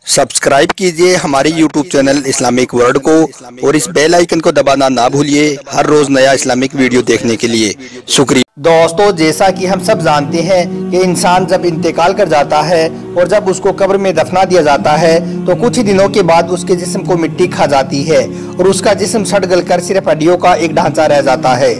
Subscribe कीजिए हमारे YouTube channel Islamic world को और इस बेल आइकन को दबाना ना भूलिए हर रोज नया इस्लामिक वीडियो देखने के लिए। शुक्रिया। दोस्तों, जैसा कि हम सब जानते हैं कि इंसान जब इंतकाल कर जाता है और जब उसको कब्र में दफना दिया जाता है तो कुछ ही दिनों के बाद उसके जिस्म को मिट्टी खा जाती है और उसका जिस्म सड़ गलकर सिर्फ हड्डियों का एक ढांचा रह जाता है।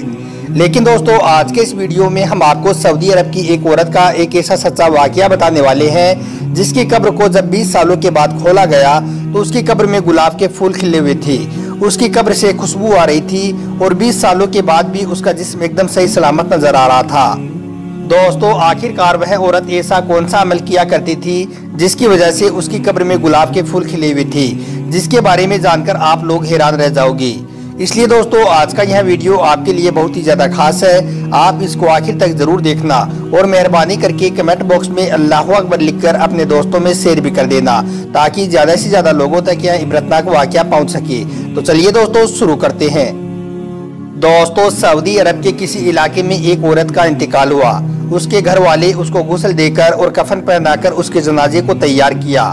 लेकिन दोस्तों, आज के इस वीडियो में हम आपको सऊदी अरब की एक औरत का एक ऐसा सच्चा वाकया बताने वाले हैं जिसकी कब्र को जब 20 सालों के बाद खोला गया तो उसकी कब्र में गुलाब के फूल खिले हुए थे, उसकी कब्र से खुशबू आ रही थी और 20 सालों के बाद भी उसका जिस्म एकदम सही सलामत नजर आ रहा था। दोस्तों, आखिरकार वह औरत ऐसा कौन सा अमल किया करती थी जिसकी वजह से उसकी कब्र में गुलाब के फूल खिले हुए थे, जिसके बारे में जानकर आप लोग हैरान रह जाओगे। इसलिए दोस्तों, आज का यह वीडियो आपके लिए बहुत ही ज्यादा खास है। आप इसको आखिर तक जरूर देखना और मेहरबानी करके कमेंट बॉक्स में अल्लाहु अकबर लिखकर अपने दोस्तों में शेयर भी कर देना ताकि ज्यादा से ज्यादा लोगों तक यह इबरतनाक वाकया पहुंच सके। तो चलिए दोस्तों, शुरू करते हैं। दोस्तों, सऊदी अरब के किसी इलाके में एक औरत का इंतकाल हुआ। उसके घर वाले उसको गुस्ल देकर और कफन पहनाकर उसके जनाजे को तैयार किया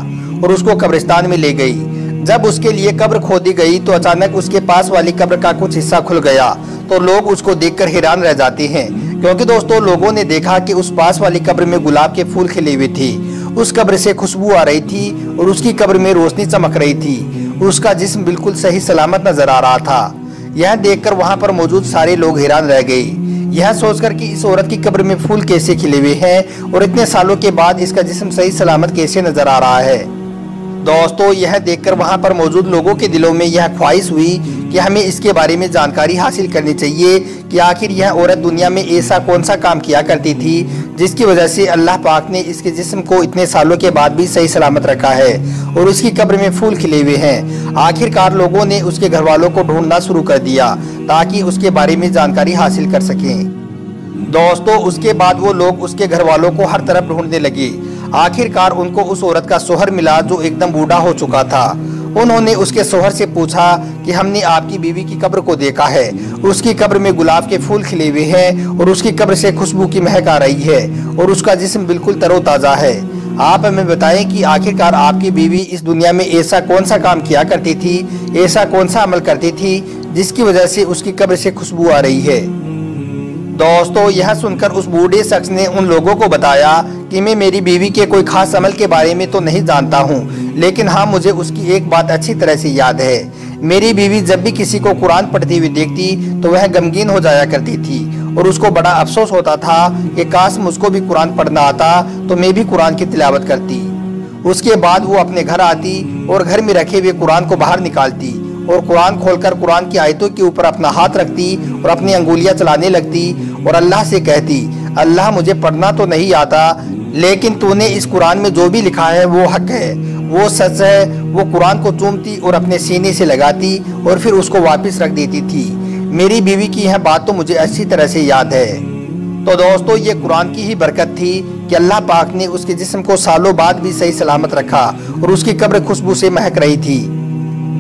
और उसको कब्रिस्तान में ले गई। जब उसके लिए कब्र खोदी गई तो अचानक उसके पास वाली कब्र का कुछ हिस्सा खुल गया तो लोग उसको देखकर हैरान रह जाते हैं, क्योंकि दोस्तों लोगों ने देखा कि उस पास वाली कब्र में गुलाब के फूल खिले हुए थे, उस कब्र से खुशबू आ रही थी और उसकी कब्र में रोशनी चमक रही थी, उसका जिस्म बिल्कुल सही सलामत नजर आ रहा था। यह देखकर वहां पर मौजूद सारे लोग हैरान रह गए, यह सोचकर कि इस औरत की कब्र में फूल कैसे खिले हुए हैं और इतने सालों के बाद इसका जिस्म सही सलामत कैसे नजर आ रहा है। दोस्तों, यह देखकर वहां पर मौजूद लोगों के दिलों में यह ख्वाहिश हुई कि हमें इसके बारे में जानकारी हासिल करनी चाहिए कि आखिर यह औरत दुनिया में ऐसा कौन सा काम किया करती थी जिसकी वजह से अल्लाह पाक ने इसके जिस्म को इतने सालों के बाद भी सही सलामत रखा है और उसकी कब्र में फूल खिले हुए हैं। आखिरकार लोगों ने उसके घर वालों को ढूंढना शुरू कर दिया ताकि उसके बारे में जानकारी हासिल कर सकें। दोस्तों, उसके बाद वो लोग उसके घर वालों को हर तरफ ढूंढने लगे। आखिरकार उनको उस औरत का सोहर मिला जो एकदम बूढ़ा हो चुका था। उन्होंने उसके सोहर से पूछा कि हमने आपकी बीवी की कब्र को देखा है, उसकी कब्र में गुलाब के फूल खिले हुए हैं और उसकी कब्र से खुशबू की महक आ रही है और उसका जिस्म बिल्कुल तरोताज़ा है। आप हमें बताएं कि आखिरकार आपकी बीवी इस दुनिया में ऐसा कौन सा काम किया करती थी, ऐसा कौन सा अमल करती थी जिसकी वजह से उसकी कब्र से खुशबू आ रही है। दोस्तों, यह सुनकर उस बूढ़े शख्स ने उन लोगों को बताया कि मैं मेरी बीवी के कोई खास अमल के बारे में तो नहीं जानता हूँ, लेकिन हाँ, मुझे उसकी एक बात अच्छी तरह से याद है। मेरी बीवी जब भी किसी को कुरान पढ़ती हुई देखती तो वह गमगीन हो जाया करती थी और उसको बड़ा अफसोस होता था कि काश मुझको भी कुरान पढ़ना आता तो मैं भी कुरान की तिलावत करती। उसके बाद वो अपने घर आती और घर में रखे हुए कुरान को बाहर निकालती और कुरान खोलकर कुरान की आयतों के ऊपर अपना हाथ रखती और अपनी अंगुलियां चलाने लगती और अल्लाह से कहती, अल्लाह, मुझे पढ़ना तो नहीं आता, लेकिन तूने इस कुरान में जो भी लिखा है वो हक है, वो सच है। वो कुरान को चूमती और अपने सीने से लगाती और फिर उसको वापस रख देती थी। मेरी बीवी की यह बात तो मुझे अच्छी तरह से याद है। तो दोस्तों, ये कुरान की ही बरकत थी कि अल्लाह पाक ने उसके जिस्म को सालों बाद भी सही सलामत रखा और उसकी कब्र खुशबू से महक रही थी।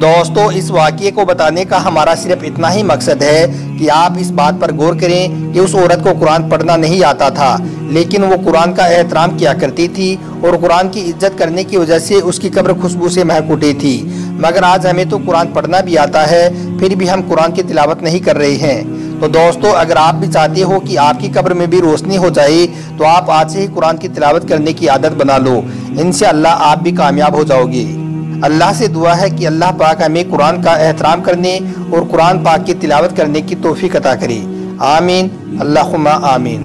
दोस्तों, इस वाक़ये को बताने का हमारा सिर्फ इतना ही मकसद है कि आप इस बात पर गौर करें कि उस औरत को कुरान पढ़ना नहीं आता था, लेकिन वो कुरान का एहतराम किया करती थी और कुरान की इज्जत करने की वजह से उसकी कब्र खुशबू से महक उठी थी। मगर आज हमें तो कुरान पढ़ना भी आता है, फिर भी हम कुरान की तिलावत नहीं कर रहे हैं। तो दोस्तों, अगर आप भी चाहते हो कि आपकी कब्र में भी रोशनी हो जाए तो आप आज से ही कुरान की तिलावत करने की आदत बना लो। इंशाअल्लाह आप भी कामयाब हो जाओगे। अल्लाह से दुआ है कि अल्लाह पाक हमें कुरान का एहतराम करने और कुरान पाक की तिलावत करने की तौफीक अता करे। आमीन, अल्लाहुम्मा आमीन।